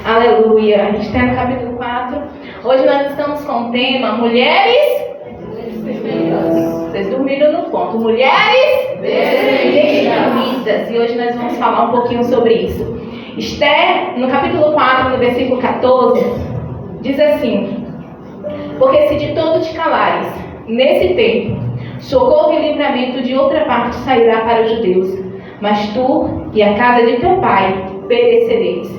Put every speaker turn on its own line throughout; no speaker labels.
Aleluia. A gente está no capítulo 4. Hoje nós estamos com o tema Mulheres Destemidas. Vocês dormiram no ponto. Mulheres Destemidas. E hoje nós vamos falar um pouquinho sobre isso. Esther, no capítulo 4, no versículo 14, diz assim: porque se de todo te calares, nesse tempo, socorro e livramento de outra parte sairá para os judeus, mas tu e a casa de teu pai perecereis.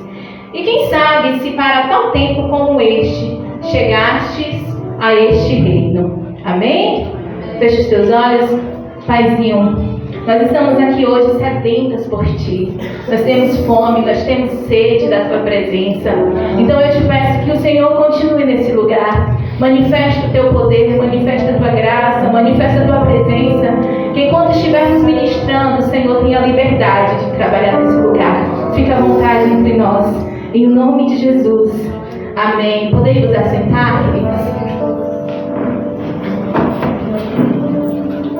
E quem sabe se para tal tempo como este chegastes a este reino. Amém? Feche os teus olhos. Paizinho, nós estamos aqui hoje sedentas por Ti. Nós temos fome, nós temos sede da Tua presença. Então eu te peço que o Senhor continue nesse lugar. Manifesta o Teu poder, manifesta a Tua graça, manifesta a Tua presença. Que enquanto estivermos ministrando, o Senhor tenha liberdade de trabalhar nesse lugar. Fica à vontade entre nós. Em nome de Jesus. Amém. Podemos assentar, queridas?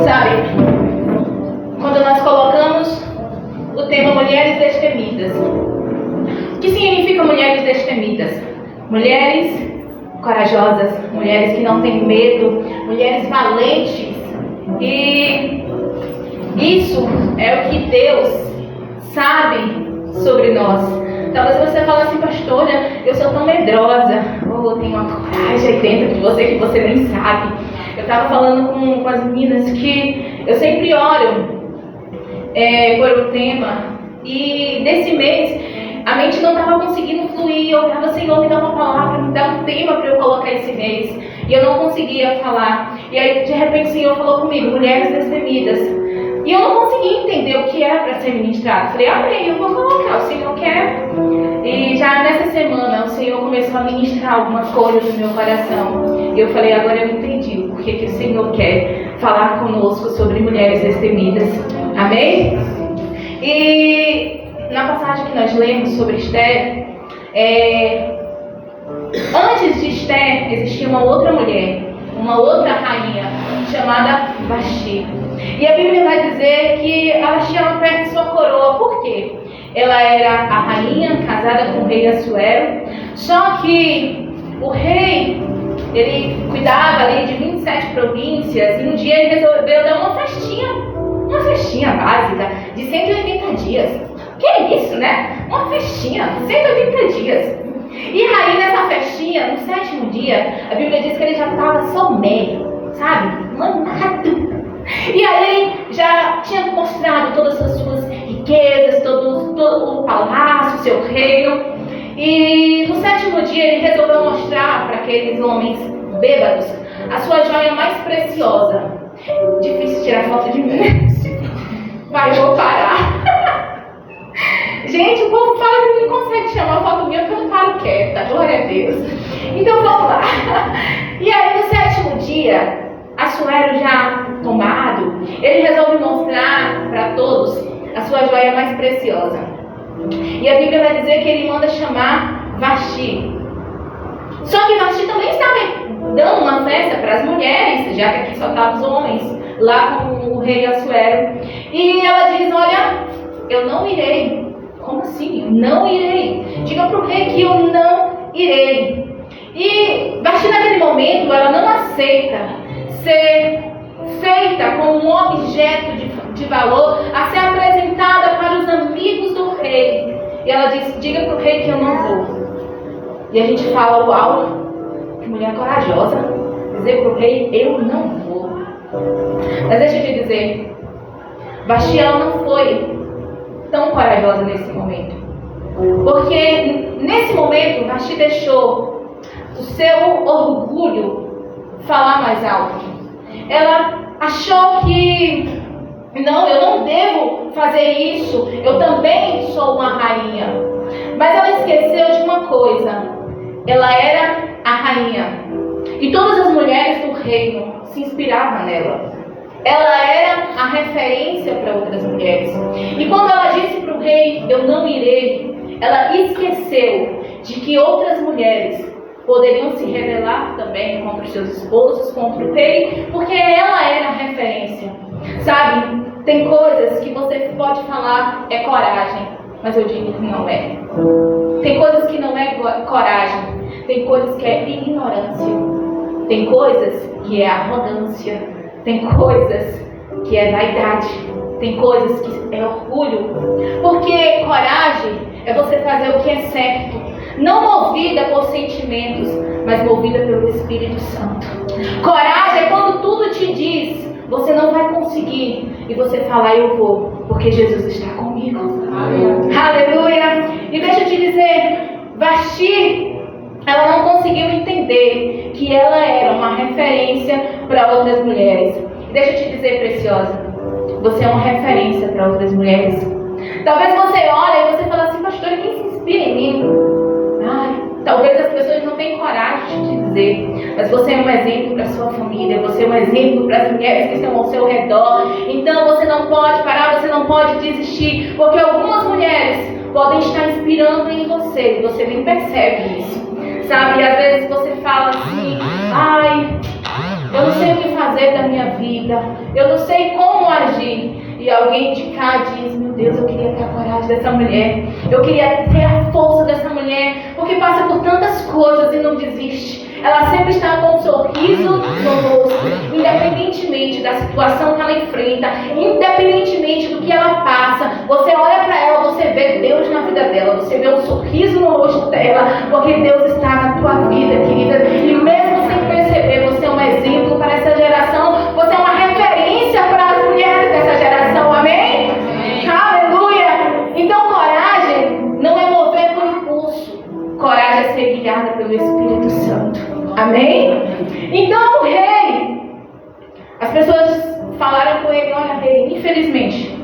Sabe, quando nós colocamos o tema Mulheres Destemidas, o que significa mulheres destemidas? Mulheres corajosas, mulheres que não têm medo, mulheres valentes. E isso é o que Deus sabe sobre nós. Talvez você fale assim: pastora, eu sou tão medrosa, eu tenho uma coragem aí dentro de você que você nem sabe. Eu estava falando com as meninas que eu sempre oro por um tema, e desse mês a mente não estava conseguindo fluir. Eu estava: Senhor, me dá uma palavra, me dá um tema para eu colocar esse mês, e eu não conseguia falar. E aí de repente o Senhor falou comigo: mulheres destemidas. E eu não conseguia entender o que era para ser ministrado. Falei: amém, eu vou colocar, o Senhor quer. E já nessa semana o Senhor começou a ministrar algumas coisas no meu coração. E eu falei: agora eu entendi o porquê que o Senhor quer falar conosco sobre mulheres destemidas. Amém? E na passagem que nós lemos sobre Esther, antes de Esther existia uma outra mulher, uma outra rainha, chamada Vasti. E a Bíblia vai dizer que ela tinha perto de sua coroa. Por quê? Ela era a rainha casada com o rei Assuero. Só que o rei, ele cuidava ali de 27 províncias. E um dia ele resolveu dar uma festinha básica de 180 dias. Que é isso, né? Uma festinha, 180 dias. E aí nessa festinha, no 7º dia, a Bíblia diz que ele já estava sommelo, sabe? Manado. E aí ele já tinha mostrado todas as suas riquezas, todo o palácio, seu reino. E no 7º dia ele resolveu mostrar para aqueles homens bêbados a sua joia mais preciosa. Difícil tirar foto de mim. Vai, eu vou parar. Gente, o povo fala que não consegue tirar uma foto minha porque eu não paro quieta. Glória a Deus. Então vamos lá. E aí no 7º dia, Assuero já tomado, ele resolve mostrar para todos a sua joia mais preciosa. E a Bíblia vai dizer que ele manda chamar Vasti. Só que Vasti também estava dando uma festa para as mulheres, já que aqui só estavam os homens, lá com o rei Assuero. E ela diz: olha, eu não irei. Como assim? Não irei. Diga para o rei que eu não irei. E Vasti naquele momento, ela não aceita ser feita como um objeto de valor a ser apresentada para os amigos do rei. E ela diz: diga para o rei que eu não vou. E a gente fala: uau, que mulher corajosa, dizer para o rei: eu não vou. Mas deixa eu te dizer, Vasti, ela não foi tão corajosa nesse momento, porque nesse momento Vasti deixou o seu orgulho falar mais alto. Ela achou que não, eu não devo fazer isso, eu também sou uma rainha. Mas ela esqueceu de uma coisa: ela era a rainha e todas as mulheres do reino se inspiravam nela. Ela era a referência para outras mulheres. E quando ela disse para o rei: eu não irei, ela esqueceu de que outras mulheres poderiam se rebelar também contra os seus esposos, contra o rei, porque ela era a referência. Sabe, tem coisas que você pode falar é coragem, mas eu digo que não é. Tem coisas que não é coragem, tem coisas que é ignorância, tem coisas que é arrogância, tem coisas que é vaidade, tem coisas que é orgulho. Porque coragem é você fazer o que é certo, não movida por sentimentos, mas movida pelo Espírito Santo. Coragem é quando tudo te diz, você não vai conseguir, e você fala, eu vou, porque Jesus está comigo. Aleluia! E deixa eu te dizer, Vasti, ela não conseguiu entender que ela era uma referência para outras mulheres. Deixa eu te dizer, preciosa, você é uma referência para outras mulheres. Talvez você olhe e você fala assim, pastora, quem se inspira em mim? Talvez as pessoas não tenham coragem de te dizer, mas você é um exemplo para a sua família, você é um exemplo para as mulheres que estão ao seu redor. Então você não pode parar, você não pode desistir, porque algumas mulheres podem estar inspirando em você e você nem percebe isso, sabe? E às vezes você fala assim, eu não sei o que fazer da minha vida, eu não sei como agir. E alguém de cá diz, meu Deus, eu queria ter a coragem dessa mulher, eu queria ter a força dessa mulher, porque passa por tantas coisas e não desiste. Ela sempre está com um sorriso no rosto, independentemente da situação que ela enfrenta, independentemente do que ela passa. Você olha para ela, você vê Deus na vida dela, você vê um sorriso no rosto dela, porque Deus está na tua vida, querida. E mesmo sem perceber, você é um exemplo para essa geração, você é uma referência para as mulheres dessa geração, amém? Aleluia! Então coragem não é mover por impulso, coragem é ser guiada pelo Espírito Santo. Amém? Então o rei, as pessoas falaram com ele, olha rei, infelizmente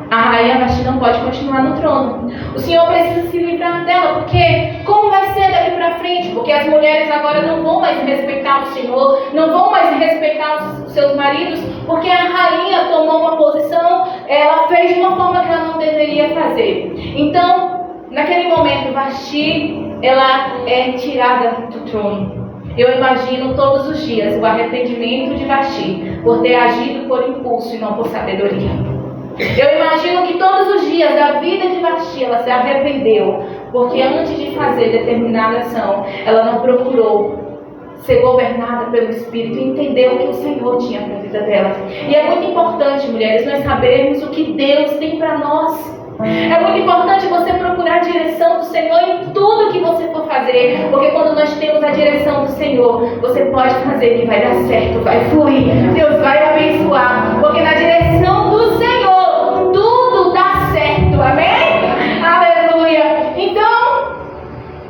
a rainha Vasti não pode continuar no trono. O Senhor precisa se livrar dela, porque como vai ser daqui para frente? Porque as mulheres agora não vão mais respeitar o Senhor, não vão mais respeitar os seus maridos, porque a rainha tomou uma posição, ela fez de uma forma que ela não deveria fazer. Então, naquele momento, Vasti, ela é tirada do trono. Eu imagino todos os dias o arrependimento de Vasti por ter agido por impulso e não por sabedoria. Eu imagino que todos os dias da vida de Vasti ela se arrependeu, porque antes de fazer determinada ação, ela não procurou ser governada pelo Espírito e entender o que o Senhor tinha para a vida dela. E é muito importante, mulheres, nós sabermos o que Deus tem para nós. É muito importante você procurar a direção do Senhor em tudo que você for fazer, porque quando nós temos a direção do Senhor, você pode fazer que vai dar certo, vai fluir, Deus vai abençoar, porque na direção do Senhor tudo dá certo, amém? Aleluia! Então,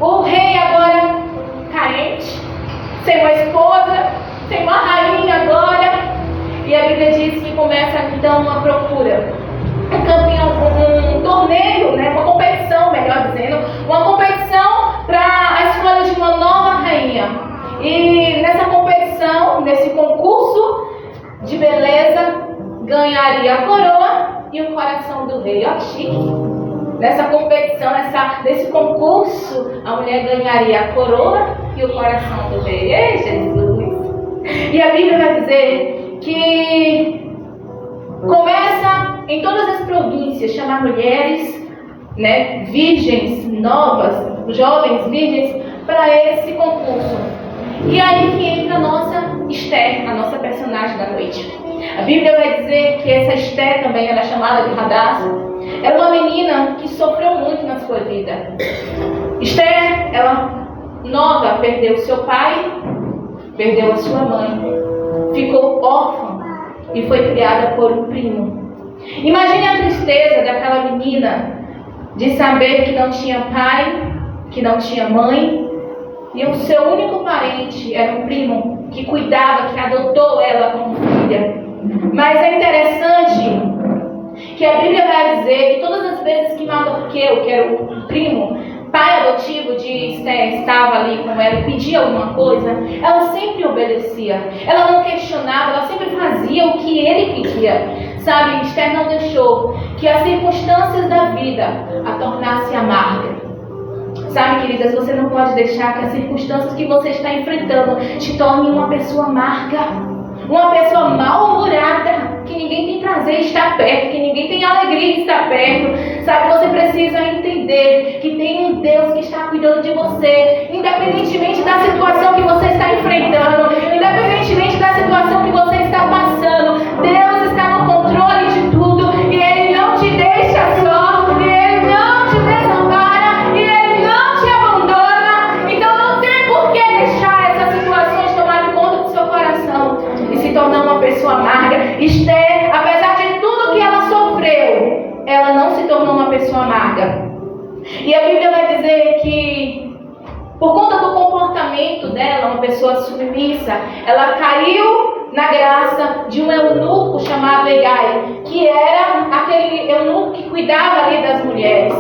o rei agora carente, sem uma esposa, sem uma rainha agora, e a Bíblia diz que começa então uma procura. Um torneio, né, uma competição, melhor dizendo, uma competição para a escolha de uma nova rainha. E nessa competição, nesse concurso de beleza, ganharia a coroa e o coração do rei. Olha que chique. Nessa competição, nesse concurso, a mulher ganharia a coroa e o coração do rei. Ei, Jesus! E a Bíblia vai dizer que começa em todas as províncias chamar mulheres, né, virgens novas, jovens virgens, para esse concurso. E aí que entra a nossa Esther, a nossa personagem da noite. A Bíblia vai dizer que essa Esther também era chamada de Hadassah. Era uma menina que sofreu muito na sua vida. Esther, ela nova, perdeu seu pai, perdeu a sua mãe, ficou órfã e foi criada por um primo. Imagine a tristeza daquela menina de saber que não tinha pai, que não tinha mãe, e o seu único parente era um primo que cuidava, que adotou ela como filha. Mas é interessante que a Bíblia vai dizer que todas as vezes que Mardoqueu, que era o primo, pai adotivo de Esther, estava ali com ela e pedia alguma coisa, ela sempre obedecia. Ela não questionava, ela sempre fazia o que ele pedia. Sabe, Esther não deixou que as circunstâncias da vida a tornassem amarga. Sabe, queridas, você não pode deixar que as circunstâncias que você está enfrentando te tornem uma pessoa amarga, uma pessoa mal-humorada. que ninguém tem prazer em estar perto, que ninguém tem alegria em estar perto. Sabe, você precisa entender que tem um Deus que está cuidando de você, independentemente da situação que você está enfrentando, independentemente da situação que você está passando. Deus está no controle de tudo e Ele não te deixa só, e Ele não te desampara, e Ele não te abandona. Então não tem por que deixar essas situações tomarem conta do seu coração e se tornar uma pessoa amarga. Esther, apesar de tudo que ela sofreu, ela não se tornou uma pessoa amarga. E a Bíblia vai dizer que, por conta do comportamento dela, uma pessoa submissa, ela caiu na graça de um eunuco chamado Hegai, que era aquele eunuco que cuidava ali das mulheres.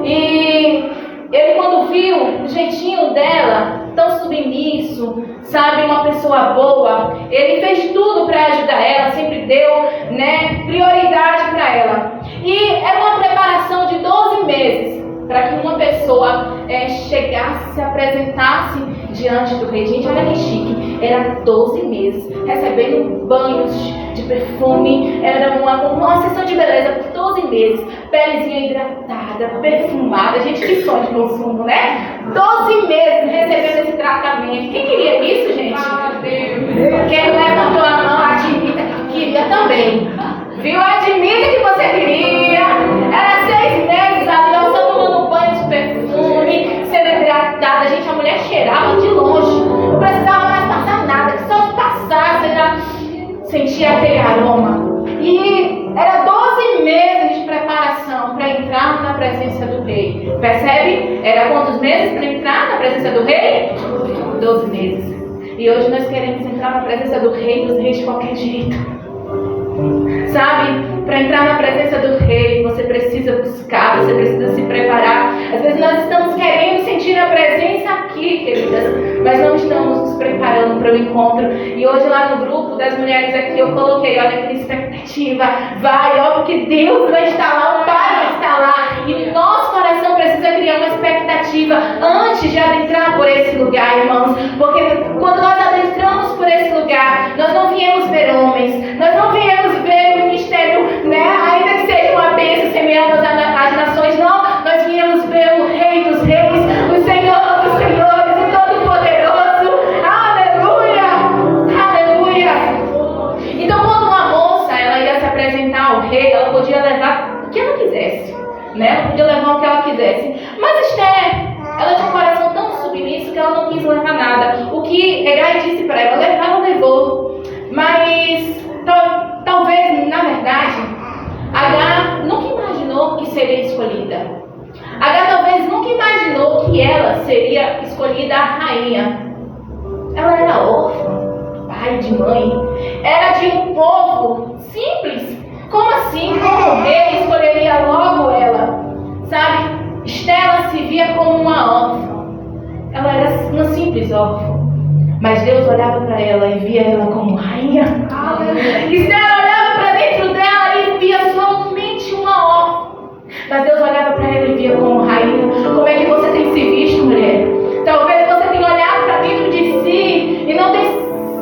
E ele, quando viu o jeitinho dela, tão submisso, sabe, uma pessoa boa, ele fez tudo para ajudar ela, sempre deu, prioridade para ela. E era uma preparação de 12 meses para que uma pessoa chegasse, se apresentasse diante do rei. Gente, olha que chique, era 12 meses, recebendo banhos de perfume, era uma sessão de beleza por 12 meses, pelezinha hidratada, perfumada. Gente, que sonho de consumo, né? 12 meses recebendo esse tratamento. Quem queria isso, gente? Quem levantou a mão, admita que queria também. Viu? Admita que você queria. Era 6 meses ali, ó, só tomando banho de perfume, sendo hidratada. Gente, a mulher cheirava de longe. Não precisava mais passar nada, que só de passar você já sentia aquele aroma. E era 12 meses de preparação para entrar na presença do rei. Percebe? Era quantos meses para entrar na presença do rei? 12 meses. E hoje nós queremos entrar na presença do rei dos reis de qualquer jeito. Sabe, para entrar na presença do rei, você precisa buscar, você precisa se preparar. Às vezes nós estamos querendo sentir a presença aqui, queridas, mas não estamos nos preparando para o encontro. E hoje lá no grupo das mulheres aqui eu coloquei, olha que expectativa, vai, ó, porque Deus vai estar lá, o Pai vai estar lá. E nosso coração precisa criar uma expectativa antes de adentrar por esse lugar, irmãos. Porque quando nós adentramos por esse lugar, nós não viemos ver homens, nós não viemos ver o ministério, ainda que seja uma bênção semeando as nações, não, nós viemos ver o Rei dos Reis, o Senhor dos Senhores, o Todo-Poderoso. Aleluia! Aleluia! Então, quando uma moça ela ia se apresentar ao rei, ela podia levar o que ela quisesse, ela podia levar o que ela quisesse. Mas Esther, ela tinha um coração tão submisso que ela não quis levar nada. O que Hegai disse para ela, levar, ela levou. Mas talvez, na verdade, Agar nunca imaginou que seria escolhida. Agar talvez nunca imaginou que ela seria escolhida a rainha. Ela era órfã, pai de mãe, era de um povo simples. Como assim? Como o rei escolheria logo ela? Sabe? Esther se via como uma órfã. Ela era uma simples órfã. Mas Deus olhava para ela e via ela como rainha. Esther olhava para dentro dela e via somente uma órfã. Mas Deus olhava para ela e via como rainha. Como é que você tem se visto, mulher? Talvez você tenha olhado para dentro de si e não tenha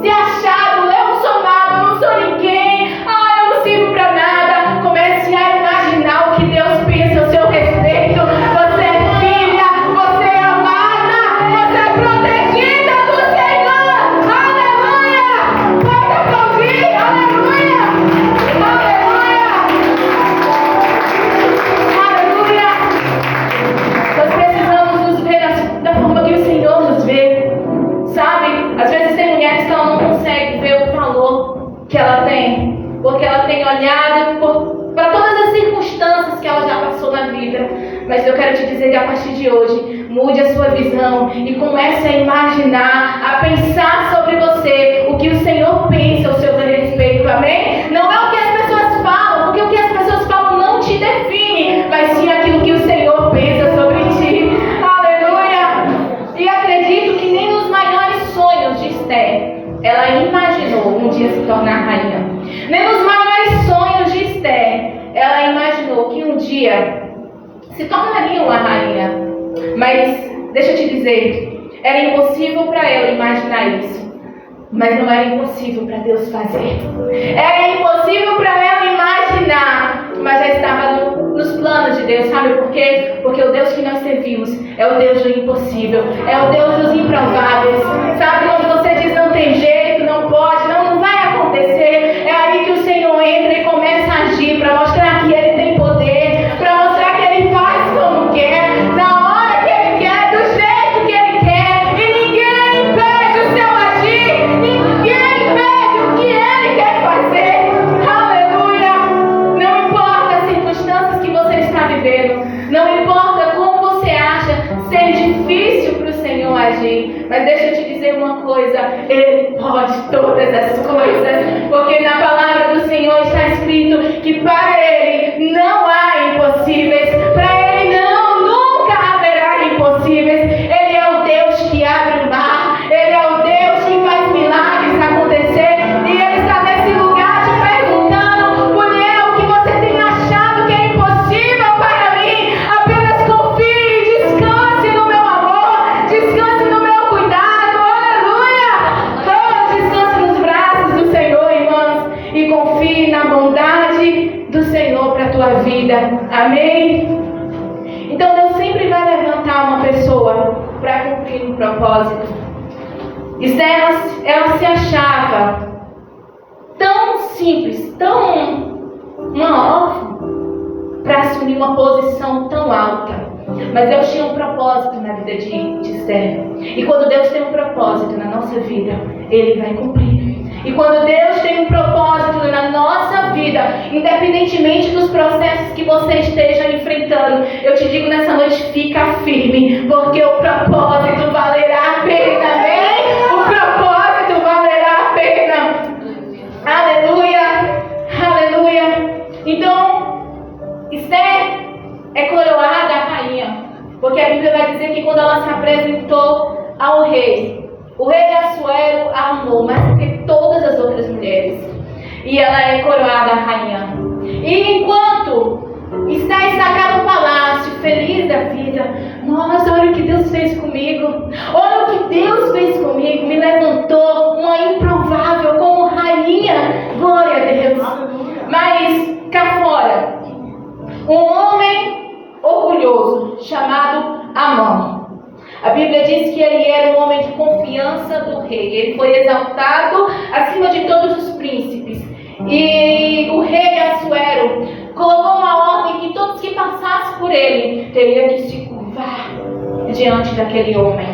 se achado, eu não sou nada, eu não sou ninguém, eu não sirvo para nada. Comece a imaginar o que Deus pensa a seu respeito. Você é filha, você é amada, você é protegida do Senhor. Aleluia! Pode aplaudir, aleluia! Aleluia! Aleluia! Nós precisamos nos ver da forma que o Senhor nos vê. Sabe? Às vezes tem mulheres que ela não consegue ver o valor que ela tem, porque ela tem olhado para todas as circunstâncias que ela já passou na vida. Mas eu quero te dizer que a partir de hoje, mude a sua visão e comece a imaginar, a pensar sobre você, o que o Senhor pensa ao seu respeito, amém? Não é o que as pessoas falam, porque o que as pessoas falam não te define, mas sim aquilo que o Senhor pensa sobre ti. Aleluia! E acredito que nem nos maiores sonhos de Esther, ela imaginou um dia se tornar rainha. Nem nos maiores sonhos de Esther, ela imaginou que um dia se tornaria uma rainha. Mas, deixa eu te dizer, era impossível para ela imaginar isso. Mas não era impossível para Deus fazer. Era impossível para ela imaginar, mas já estava nos planos de Deus. Sabe por quê? Porque o Deus que nós servimos é o Deus do impossível, é o Deus dos improváveis. Sabe, quando você diz não tem jeito, não pode, não vai acontecer, é aí que o Senhor entra e começa a agir para mostrar que Ele tem poder, para mostrar que Ele faz como quer, na hora que Ele quer, do jeito que Ele quer, e ninguém impede o seu agir, ninguém impede o que Ele quer fazer. Aleluia! Não importa as circunstâncias que você está vivendo, não importa como você acha ser difícil para o Senhor agir, mas deixa eu te dizer uma coisa: Ele pode todas as coisas, porque na palavra do Senhor está escrito que para Ele não há impossíveis, para Ele nunca haverá impossíveis. Ele é o Deus que abre o mar, Ele é o Deus que faz milagres acontecer, e Ele está nesse lugar te perguntando: mulher, o que você tem achado que é impossível para mim? Apenas confie, descanse no meu amor, descanse no meu cuidado. Aleluia! Todos descansem nos braços do Senhor, irmãos, e confie na bondade do Senhor para a tua vida. Amém? Então Deus sempre vai levantar uma pessoa para cumprir um propósito. Esther, ela se achava tão simples, tão uma órfã, para assumir uma posição tão alta. Mas Deus tinha um propósito na vida de Esther. E quando Deus tem um propósito na nossa vida, Ele vai cumprir. E quando Deus tem um propósito na nossa vida, independentemente dos processos que você esteja enfrentando, eu te digo nessa noite: fica firme, porque o propósito valerá a pena. Amém? O propósito valerá a pena. Aleluia! Aleluia! Então, Esther é coroada a rainha, porque a Bíblia vai dizer que quando ela se apresentou ao rei, o rei Assuero a amou mais do que todas as outras mulheres, e ela é coroada a rainha. E enquanto está cá no palácio, feliz da vida: nossa, olha o que Deus fez comigo, olha o que Deus fez comigo, me levantou uma improvável como rainha, glória a Deus. Mas cá fora, um homem orgulhoso chamado Amon. A Bíblia diz que ele era um homem de confiança do rei. Ele foi exaltado acima de todos os príncipes. E o rei Assuero colocou uma ordem que todos que passassem por ele teriam que se curvar diante daquele homem.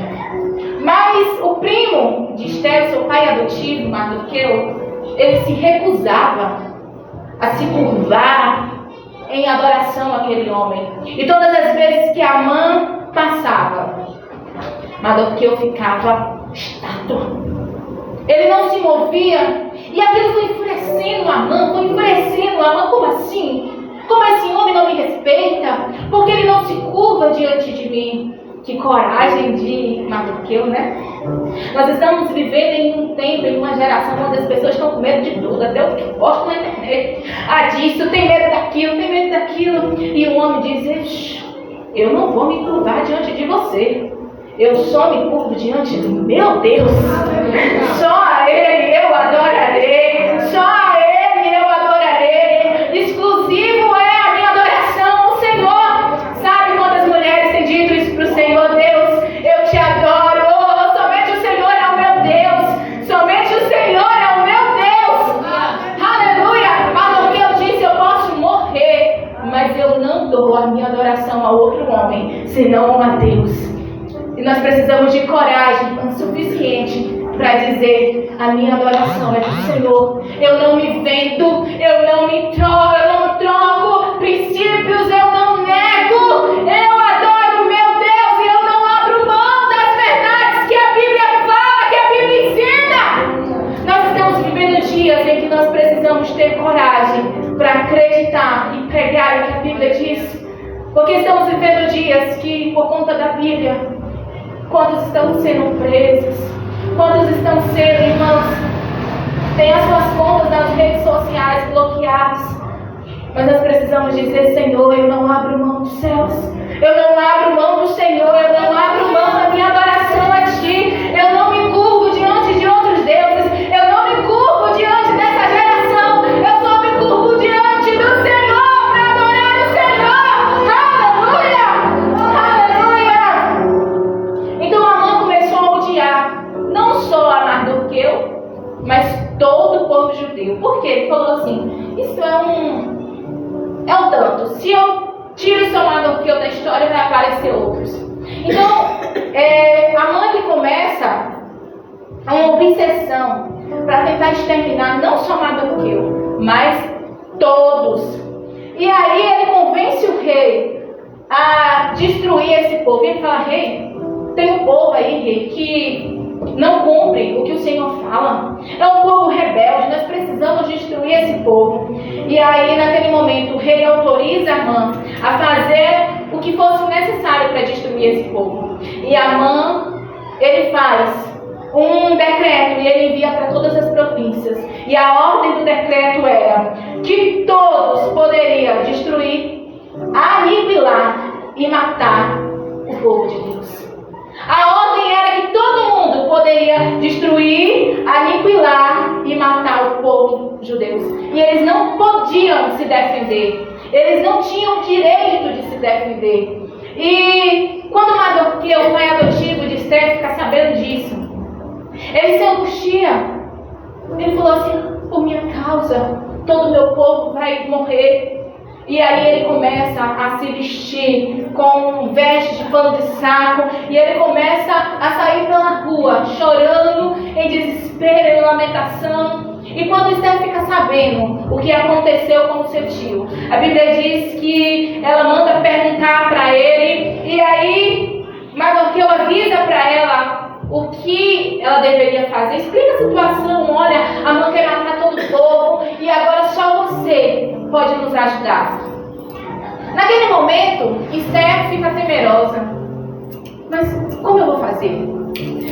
Mas o primo de Esther, seu pai adotivo, Mardoqueu, ele se recusava a se curvar em adoração àquele homem. E todas as vezes que Amã passava, Mardoqueu ficava estátua. Ele não se movia. E aquilo foi enfurecendo Amã, como assim? Como esse homem não me respeita? Porque ele não se curva diante de mim? Que coragem de Mardoqueu, né? Nós estamos vivendo em um tempo, em uma geração onde as pessoas estão com medo de tudo, até o que postam na internet. Disso, tem medo daquilo. E o homem diz: eu não vou me curvar diante de você. Eu só me curvo diante do meu Deus. Só a Ele eu adorarei. Só a Ele eu adorarei. Exclusivo é a minha adoração ao Senhor. Sabe quantas mulheres têm dito isso para o Senhor? Deus, eu te adoro. Somente o Senhor é o meu Deus. Somente o Senhor é o meu Deus. Aleluia. Mardoqueu disse: eu posso morrer, mas eu não dou a minha adoração a outro homem, senão a Deus. E nós precisamos de coragem suficiente para dizer: a minha adoração é do Senhor. Eu não me vendo, eu não me troco, eu não troco princípios, eu não nego. Eu adoro meu Deus e eu não abro mão das verdades que a Bíblia fala, que a Bíblia ensina. Nós estamos vivendo dias em que nós precisamos ter coragem para acreditar e pregar o que a Bíblia diz. Porque estamos vivendo dias que, por conta da Bíblia, quantos estão sendo presos? Quantos estão sendo, irmãos, têm as suas contas nas redes sociais bloqueadas? Mas nós precisamos dizer: Senhor, eu não abro mão dos céus. Eu não abro mão do Senhor. Eu não abro mão da minha adoração a Ti. Eu não me curvo diante de outros deuses. tentar exterminar não só Mardoqueu, mas todos. E aí ele convence o rei a destruir esse povo. E ele fala: rei, tem um povo aí, rei, que não cumpre o que o Senhor fala. É um povo rebelde, nós precisamos destruir esse povo. E aí, naquele momento, o rei autoriza Amã a fazer o que fosse necessário para destruir esse povo. E Amã, ele faz um decreto e ele envia para todas as províncias. E a ordem do decreto era que todos poderiam destruir, aniquilar e matar o povo de Deus. A ordem era que todo mundo poderia destruir, aniquilar e matar o povo judeu. E eles não podiam se defender. Eles não tinham direito de se defender. E quando Mardoqueu, o pai adotivo de Esther, fica sabendo disso, ele se angustia. Ele falou assim: por minha causa, todo o meu povo vai morrer. E aí ele começa a se vestir com vestes de pano de saco. E ele começa a sair pela rua, chorando, em desespero, em lamentação. E quando Esther fica sabendo o que aconteceu com o seu tio, a Bíblia diz que ela manda perguntar para ele. E aí Mardoqueu avisa para ela o que ela deveria fazer. Explica a situação: olha, Amã quer matar todo o povo e agora só você pode nos ajudar. Naquele momento, Esther fica temerosa. Mas como eu vou fazer?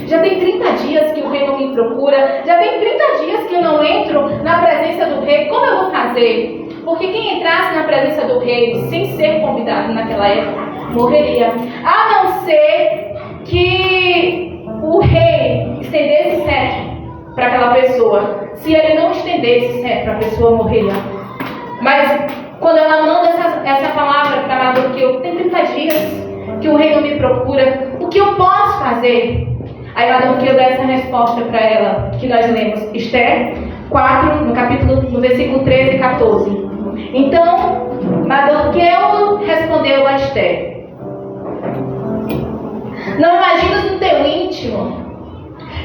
Já tem 30 dias que o rei não me procura. Já tem 30 dias que eu não entro na presença do rei. Como eu vou fazer? Porque quem entrasse na presença do rei sem ser convidado naquela época, morreria. A não ser que o rei estendesse cetro para aquela pessoa. Se ele não estendesse cetro, a pessoa morreria. Mas quando ela manda essa palavra para Mardoqueu, tem 30 dias que o rei não me procura, o que eu posso fazer? Aí Mardoqueu dá essa resposta para ela, que nós lemos, Esther 4, no versículo 13 e 14. Então, Mardoqueu respondeu a Esther: não imaginas no teu íntimo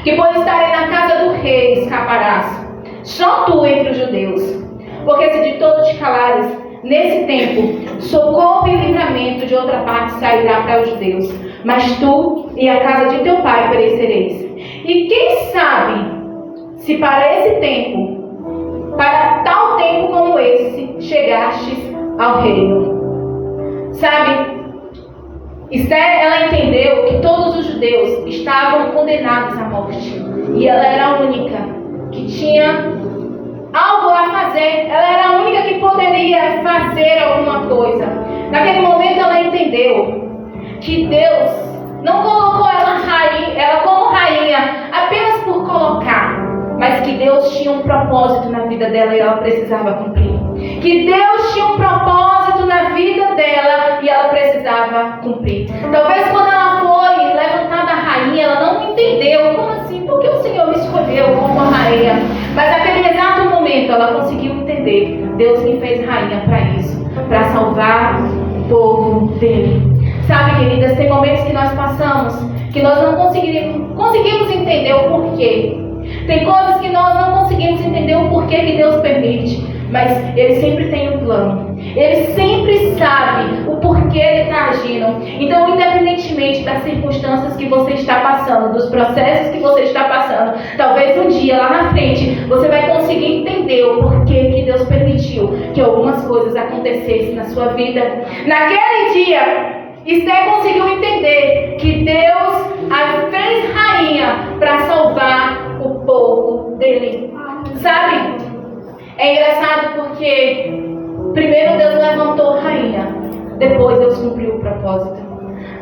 que por estarem na casa do rei escaparás, só tu entre os judeus. Porque se de todo te calares, nesse tempo, socorro e livramento de outra parte sairá para os judeus. Mas tu e a casa de teu pai perecereis. E quem sabe, se para esse tempo, para tal tempo como esse, chegastes ao reino. Sabe, Esther, ela entendeu que todos os judeus estavam condenados à morte. E ela era a única que tinha algo a fazer. Ela era a única que poderia fazer alguma coisa. Naquele momento ela entendeu que Deus não colocou ela como rainha apenas por colocar, mas que Deus tinha um propósito na vida dela e ela precisava cumprir. Que Deus tinha um propósito na vida dela e ela precisava cumprir. Talvez quando ela foi levantada rainha, ela não entendeu. Como assim? Por que o Senhor me escolheu como rainha? Mas naquele exato momento ela conseguiu entender. Deus me fez rainha para isso, para salvar o povo dele. Sabe, queridas, tem momentos que nós passamos que nós não conseguimos entender o porquê. Tem coisas que nós não conseguimos entender o porquê que Deus permite. Mas Ele sempre tem um plano. Ele sempre sabe o porquê Ele está agindo. Então, independentemente das circunstâncias que você está passando, dos processos que você está passando, talvez um dia lá na frente você vai conseguir entender o porquê que Deus permitiu que algumas coisas acontecessem na sua vida. Naquele dia, Esther conseguiu entender que Deus a fez rainha para salvar o povo dele. Sabe? É engraçado porque primeiro Deus levantou rainha, depois Deus cumpriu o propósito.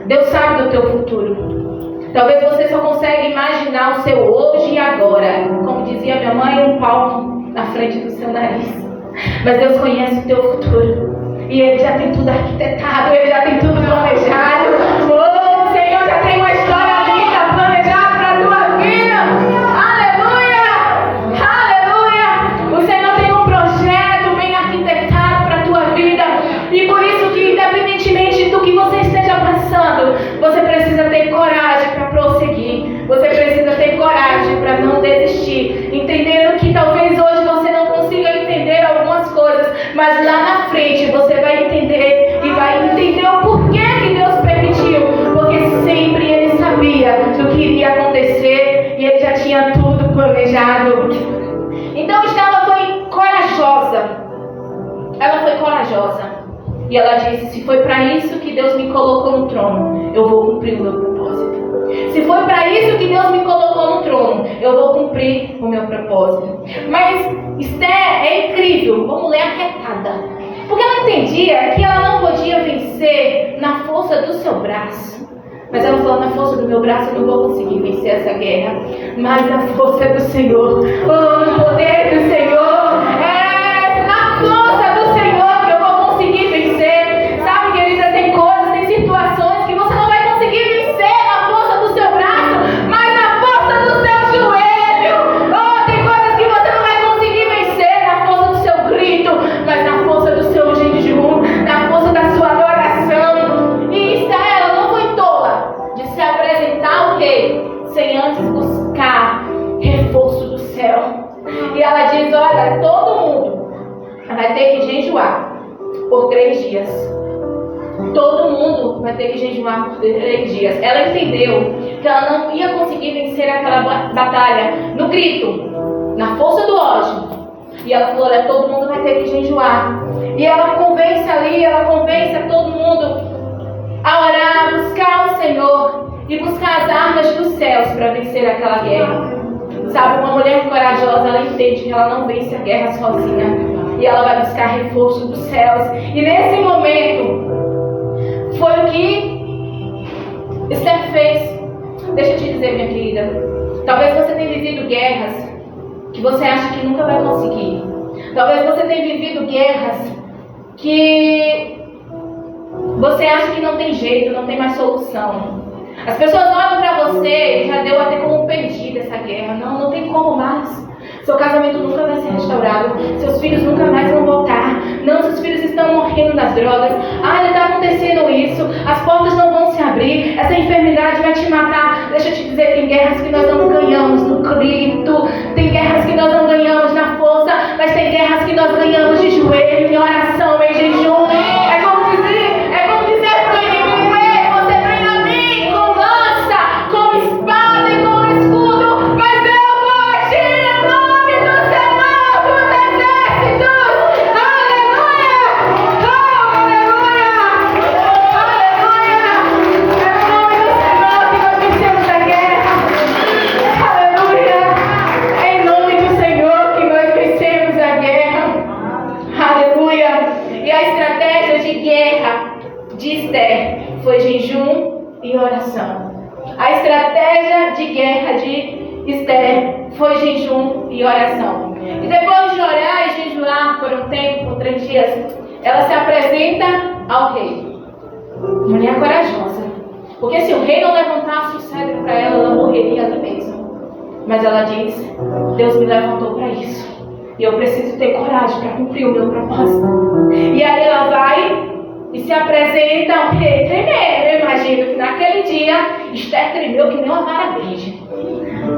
Deus sabe do teu futuro. Talvez você só consegue imaginar o seu hoje e agora. Como dizia minha mãe, um palmo na frente do seu nariz. Mas Deus conhece o teu futuro. E Ele já tem tudo arquitetado, Ele já tem tudo planejado. Oh, o Senhor já tem uma história linda planejada para a tua vida. Aleluia! Aleluia! O Senhor tem um projeto bem arquitetado para a tua vida. E por isso que, independentemente do que você esteja passando, você precisa ter coragem para prosseguir. Você precisa ter coragem para não desistir. Entendendo que sabia do que iria acontecer e ele já tinha tudo planejado. Então ela foi corajosa. Ela foi corajosa. E ela disse: se foi para isso que Deus me colocou no trono, eu vou cumprir o meu propósito. Se foi para isso que Deus me colocou no trono, eu vou cumprir o meu propósito. Mas Esther é incrível, uma mulher arretada. Porque ela entendia que ela não podia vencer na força do seu braço. Mas ela falou: na força do meu braço eu não vou conseguir vencer essa guerra. Mas na força do Senhor, no poder do Senhor, na força do Senhor que eu vou conseguir vencer. Sabe, querida, tem coisas, tem situações que você não vai conseguir vencer na força do seu braço, mas na força do seu joelho. Tem coisas que você não vai conseguir vencer na força do seu grito, mas na força do seu jejum, na força da sua adoração. E Esther, ela não foi tola de se apresentar ao rei sem antes buscar reforço do céu. E ela diz: olha, todo mundo vai ter que jejuar por 3 dias. Todo mundo vai ter que jejuar por 3 dias. Ela entendeu que ela não ia conseguir vencer aquela batalha no grito, na força do ódio. E ela falou: olha, todo mundo vai ter que jejuar. E ela convence ali, ela convence a todo mundo a orar, a buscar o Senhor e buscar as armas dos céus para vencer aquela guerra. Sabe, uma mulher corajosa, ela entende que ela não vence a guerra sozinha. E ela vai buscar reforço dos céus. E nesse momento, foi o que Esther fez. Deixa eu te dizer, minha querida, talvez você tenha vivido guerras que você acha que nunca vai conseguir. Talvez você tenha vivido guerras que você acha que não tem jeito, não tem mais solução. As pessoas olham para você e já deu até como perdida essa guerra. Não tem como mais. Seu casamento nunca vai ser restaurado. Seus filhos nunca mais vão voltar. Não, seus filhos estão morrendo das drogas. Está acontecendo isso. As portas não vão se abrir. Essa enfermidade vai te matar. Deixa eu te dizer, tem guerras que nós não ganhamos no grito. Tem guerras que nós não ganhamos na força. Mas tem guerras que nós ganhamos de joelho, em oração, em jejum. É como dizer para o inimigo: você vem a mim com lança, com espada e com escudo, mas eu vou agir em nome do Senhor dos Exércitos. Aleluia! Aleluia! Aleluia! É no nome do Senhor que nós vencemos a guerra. Aleluia! É em nome do Senhor que nós vencemos a guerra. Aleluia! E a estratégia de guerra de Esther foi jejum e oração. A estratégia de guerra de Esther foi jejum e oração. E depois de orar e jejuar por um tempo, por 3 dias, ela se apresenta ao rei. Mulher corajosa. Porque se o rei não levantasse o cetro para ela, ela morreria ali mesmo. Mas ela diz: Deus me levantou para isso. E eu preciso ter coragem para cumprir o meu propósito. E aí ela vai e se apresenta ao rei tremendo. Eu imagino que naquele dia Esther tremeu que nem uma vara verde.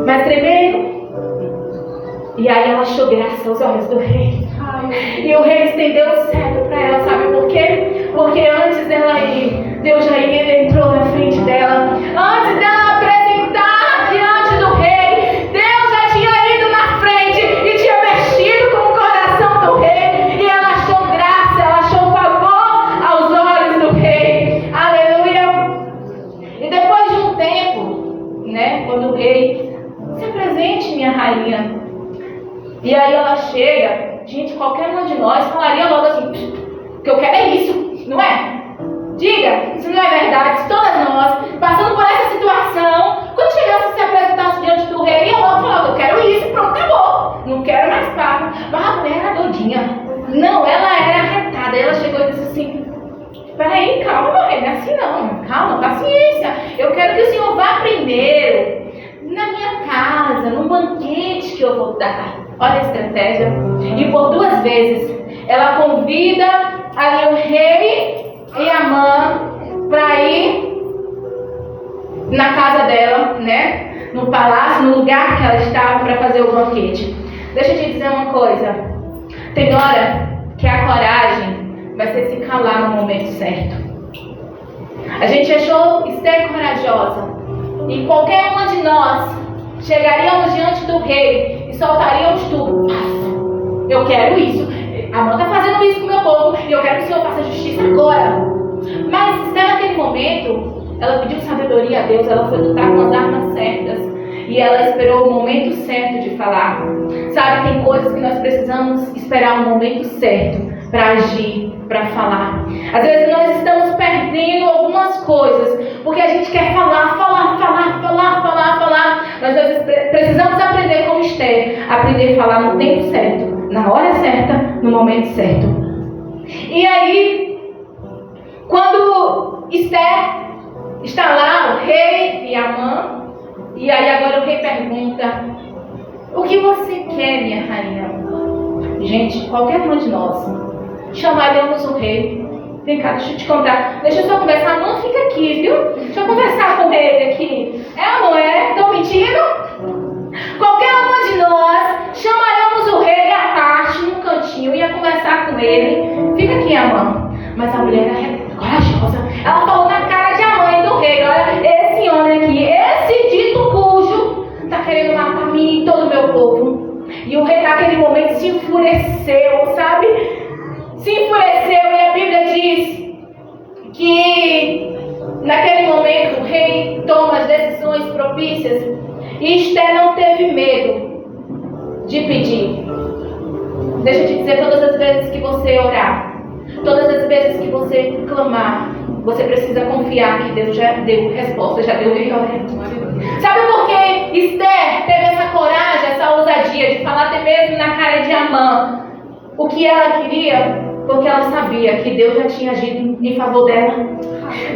Mas tremendo. E aí ela achou graça aos olhos do rei. E o rei estendeu o cetro para ela. Sabe por quê? Porque antes dela ir, Deus já entrou na frente dela. Antes dela apresentar diante do rei, Deus já tinha ido na frente e tinha mexido com o coração do rei. E ela achou graça, ela achou favor aos olhos do rei. Aleluia! E depois de um tempo, quando o rei: se apresente, minha rainha. E aí ela chega. Gente, qualquer um de nós falaria logo assim: o que eu quero é isso, não é? Diga, se não é verdade, se todas nós, passando por essa situação, quando chegasse, se apresentasse diante do rei, eu logo falava: eu quero isso, pronto, acabou. Não quero mais papo. Mas a mulher era doidinha. Não, ela era arretada. Ela chegou e disse assim: peraí, calma, meu rei, não é assim não. Calma, paciência. Eu quero que o senhor vá primeiro na minha casa, num banquete que eu vou dar. Olha a estratégia. E por 2 vezes ela convida ali o rei e a mãe para ir na casa dela, no palácio, no lugar que ela estava para fazer o banquete. Deixa eu te dizer uma coisa. Tem hora que a coragem vai ser se calar no momento certo. A gente achou Esther corajosa e qualquer uma de nós chegaríamos diante do rei e soltaríamos tudo. Eu quero isso. Amã está fazendo isso com o meu povo e eu quero que o Senhor faça justiça agora. Mas Esther, naquele momento, ela pediu sabedoria a Deus, ela foi lutar com as armas certas e ela esperou o momento certo de falar. Sabe, tem coisas que nós precisamos esperar o momento certo para agir, para falar. Às vezes nós estamos perdendo algumas coisas porque a gente quer falar. Mas nós precisamos aprender como Esther, aprender a falar no tempo certo, na hora certa, no momento certo. E aí, quando Esther está lá, o rei e Amã, e aí agora o rei pergunta: o que você quer, minha rainha? Gente, qualquer uma de nós chamaremos o rei. Vem cá, deixa eu te contar. Deixa eu só conversar. Amã, fica aqui, viu? Deixa eu conversar com ele aqui. Não é? Estão mentindo? Qualquer uma de nós chamaremos o rei à parte, num cantinho, ia conversar com ele. Fica aqui, Amã. Mas a mulher era corajosa. Ela falou na cara de Amã e do rei: olha, esse homem aqui, esse dito cujo, está querendo matar mim e todo o meu povo. E o rei naquele momento se enfureceu, sabe? Se enfureceu, e a Bíblia diz que naquele momento o rei toma as decisões propícias e Esther não teve medo de pedir. Deixa eu te dizer, todas as vezes que você orar, todas as vezes que você clamar, você precisa confiar que Deus já deu resposta, já deu vitória. Sabe por que Esther teve essa coragem, essa ousadia de falar até mesmo na cara de Amã o que ela queria? Porque ela sabia que Deus já tinha agido em favor dela.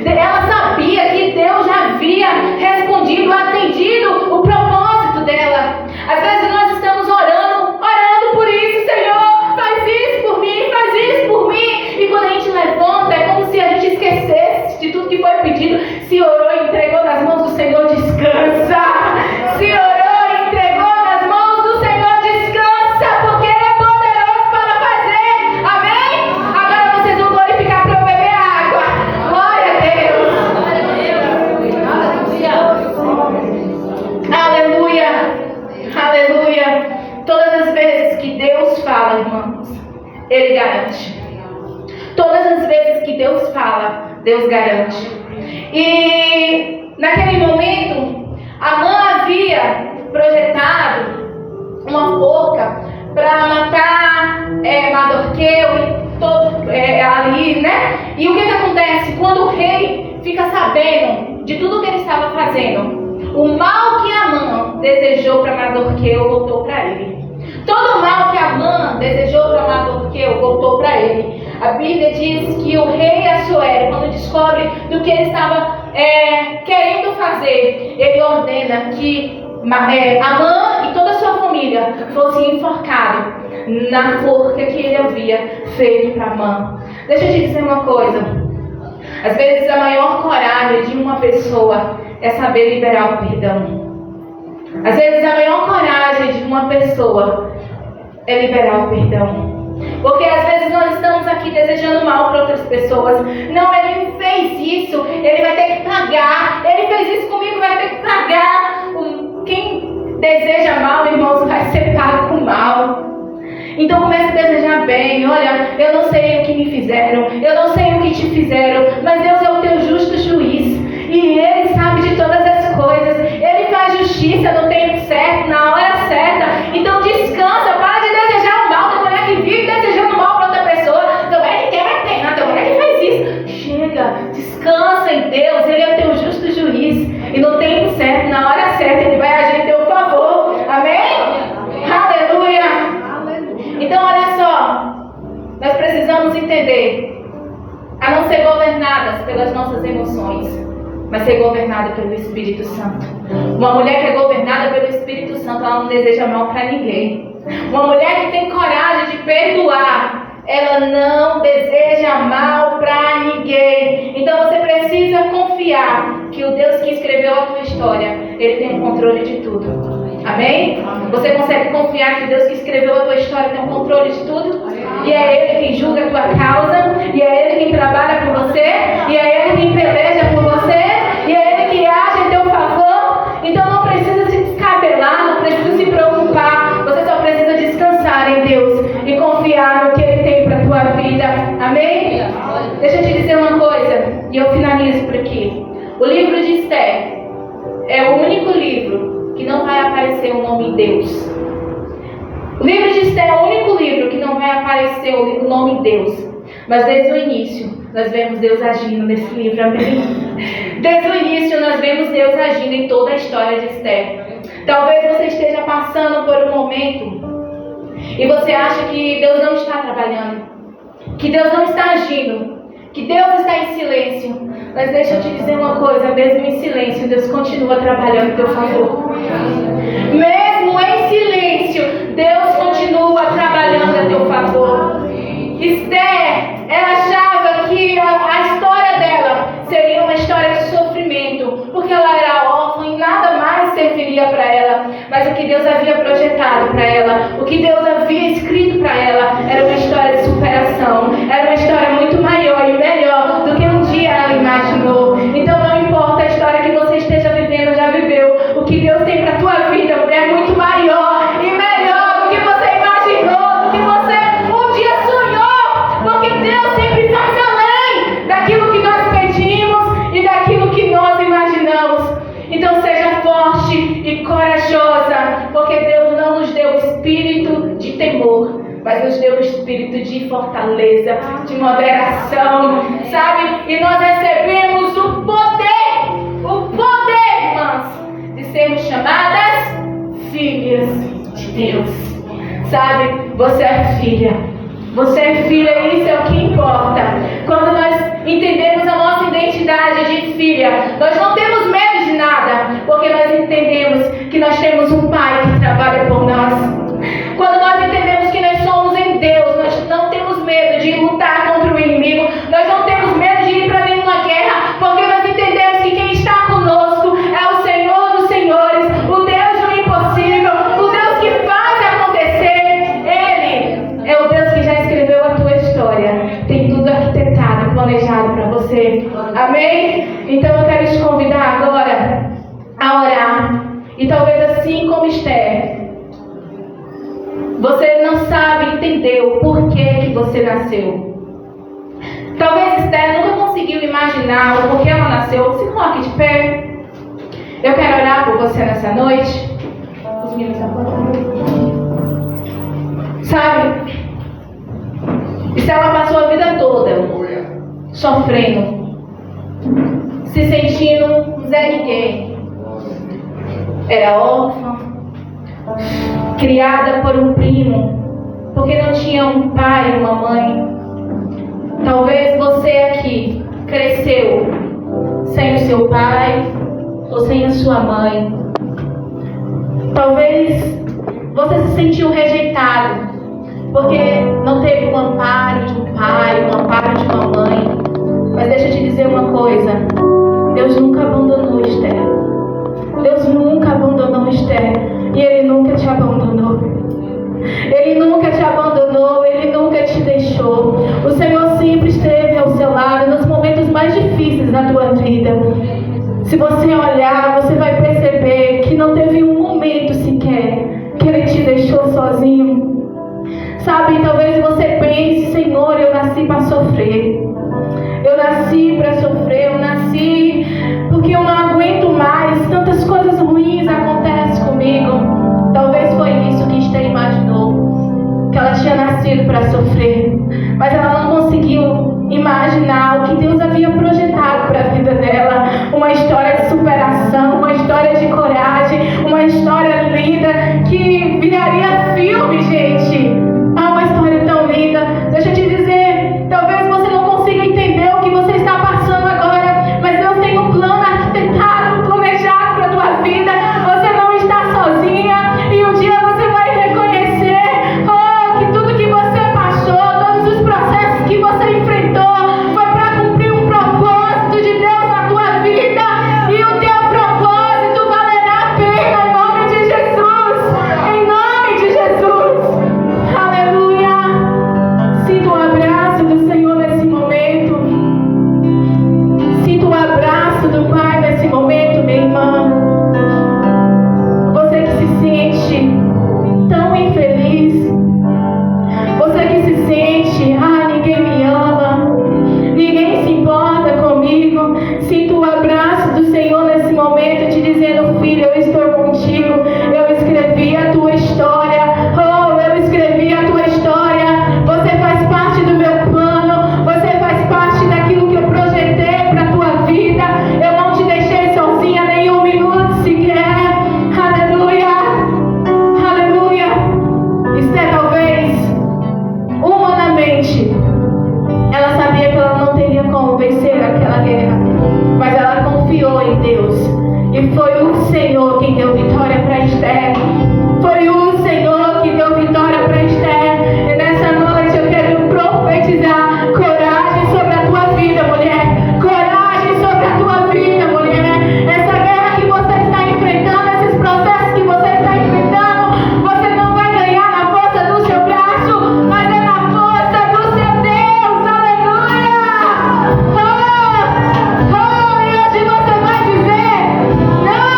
Ela sabia que Deus já havia respondido, atendido o propósito dela. Às vezes nós estamos orando por isso: Senhor, faz isso por mim, faz isso por mim. E quando a gente levanta, é como se a gente esquecesse de tudo que foi pedido. Se orou e entregou nas mãos do Senhor, descansa. Se orou e entregou nas mãos do Senhor, descansa, porque Ele é poderoso para fazer. Amém? Agora vocês vão glorificar para eu beber água. Glória a Deus. Aleluia. Aleluia. Todas as vezes que Deus fala, irmãos, Ele garante. Todas as vezes que Deus fala, Deus garante. E naquele momento, Amã havia projetado uma forca para matar Mardoqueu e todo ali, né? E o que acontece? Quando o rei fica sabendo de tudo que ele estava fazendo, o mal que Amã desejou para Mardoqueu voltou para ele. Todo o mal que Amã desejou para Mardoqueu voltou para ele. A Bíblia diz que o rei Assuero, quando descobre do que ele estava querendo fazer, ele ordena que Amã e toda a sua família fossem enforcados na forca que ele havia feito para Amã. Deixa eu te dizer uma coisa. Às vezes a maior coragem de uma pessoa é saber liberar o perdão. Às vezes a maior coragem de uma pessoa é liberar o perdão. Porque às vezes nós estamos aqui desejando mal para outras pessoas. Não, ele fez isso, ele vai ter que pagar. Ele fez isso comigo, vai ter que pagar. Quem deseja mal, irmãos, vai ser pago com mal. Então comece a desejar bem. Olha, eu não sei o que me fizeram, eu não sei o que te fizeram, mas Deus é o teu justo juiz. E Ele sabe de todas as coisas. Ele faz justiça no tempo certo, na hora certa. Então descansa, para de desejar o mal. Tem mulher que vive desejando mal para outra pessoa. Tem mulher que quer bater, não, tem mulher que faz isso. Chega, descansa em Deus. Ele é o teu justo juiz. E no tempo certo, na hora certa, Ele vai agir em teu favor. Amém? Aleluia. Então olha só, nós precisamos entender a não ser governadas pelas nossas emoções, mas ser governada pelo Espírito Santo. Uma mulher que é governada pelo Espírito Santo, ela não deseja mal para ninguém. Uma mulher que tem coragem de perdoar, ela não deseja mal para ninguém. Então você precisa confiar que o Deus que escreveu a tua história, Ele tem o controle de tudo. Amém? Você consegue confiar que o Deus que escreveu a tua história tem o controle de tudo? E é Ele quem julga a tua causa, e é Ele quem trabalha por você, e é Ele quem peleja por você, e é Ele que age em teu favor. é o único livro que não vai aparecer o nome Deus. O livro de Esther é o único livro que não vai aparecer o nome Deus. Mas desde o início, nós vemos Deus agindo nesse livro, amém? Desde o início, nós vemos Deus agindo em toda a história de Esther. Talvez você esteja passando por um momento e você acha que Deus não está trabalhando, que Deus não está agindo, que Deus está em silêncio. Mas deixa eu te dizer uma coisa, mesmo em silêncio, Deus continua trabalhando em teu favor. Mesmo em silêncio, Deus continua trabalhando a teu favor. Esther, ela achava que a história dela seria uma história de sofrimento, porque ela era órfã e nada mais serviria para ela. Mas o que Deus havia projetado para ela, o que Deus havia escrito para ela, era uma história de superação, era uma história muito maior e melhor do que um dia ela imaginou. Então não importa a história que você esteja vivendo ou já viveu, o que Deus tem para a tua vida é muito maior e melhor do que você imaginou, do que você um dia sonhou, porque Deus sempre faz além daquilo que nós pedimos e daquilo que nós imaginamos. Então seja forte e corajosa, porque Deus não nos deu o espírito de temor, mas nos deu o espírito de fortaleza, de moderação, sabe? E nós recebemos o poder, irmãs, de sermos chamadas filhas de Deus, sabe? Você é filha e isso é o que importa. Quando nós entendemos a nossa identidade de filha, nós não temos medo de nada, porque nós entendemos que nós temos um Pai que trabalha por nós. Quando nós entendemos que nós somos em Deus, nós não temos medo de lutar contra o inimigo, nós não temos medo de ir para nenhuma guerra, porque nós entendemos que quem está conosco é o Senhor dos Senhores, o Deus do impossível, o Deus que faz acontecer. Ele é o Deus que já escreveu a tua história, tem tudo arquitetado, planejado para você, amém? Então eu quero te convidar agora a orar, e talvez assim como Esther, você não sabe entender o porquê que você nasceu. Talvez Esther nunca conseguiu imaginar o porquê ela nasceu. Se coloque de pé. Eu quero orar por você nessa noite. Os meninos sabe? Esther, ela passou a vida toda sofrendo, se sentindo um Zé Ninguém. Era órfã, criada por um primo, porque não tinha um pai e uma mãe. Talvez você aqui cresceu sem o seu pai ou sem a sua mãe. Talvez você se sentiu rejeitado porque não teve o amparo de um pai, o amparo de uma mãe. Mas deixa eu te dizer uma coisa, Deus nunca abandonou Esther. Deus nunca abandonou Esther. E Ele nunca te abandonou. Ele nunca te abandonou. Ele nunca te deixou. O Senhor sempre esteve ao seu lado nos momentos mais difíceis da tua vida. Se você olhar, você vai perceber que não teve um momento sequer que Ele te deixou sozinho. Sabe, talvez você pense, Senhor, eu nasci para sofrer. Eu nasci para sofrer, eu nasci porque eu não aguento mais. Tantas coisas ruins acontecem comigo. Talvez foi isso que Esther imaginou, que ela tinha nascido para sofrer. Mas ela não conseguiu imaginar o que Deus havia projetado para a vida dela. Uma história de superação, uma história de coragem, uma história linda que viraria filme, gente. Ah, uma história tão linda. Deixa eu te dizer, talvez você não consiga entender o que você está passando agora, mas Deus tem E foi o Senhor quem deu vitória para Esther. Foi o Senhor que deu vitória para Esther. E nessa noite eu quero profetizar coragem sobre a tua vida, mulher. Coragem sobre a tua vida, mulher. Essa guerra que você está enfrentando, esses processos que você está enfrentando, você não vai ganhar na força do seu braço, mas é na força do seu Deus. Aleluia! Oh, e hoje você vai dizer: não!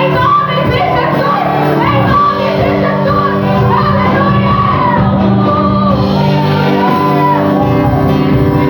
Em nome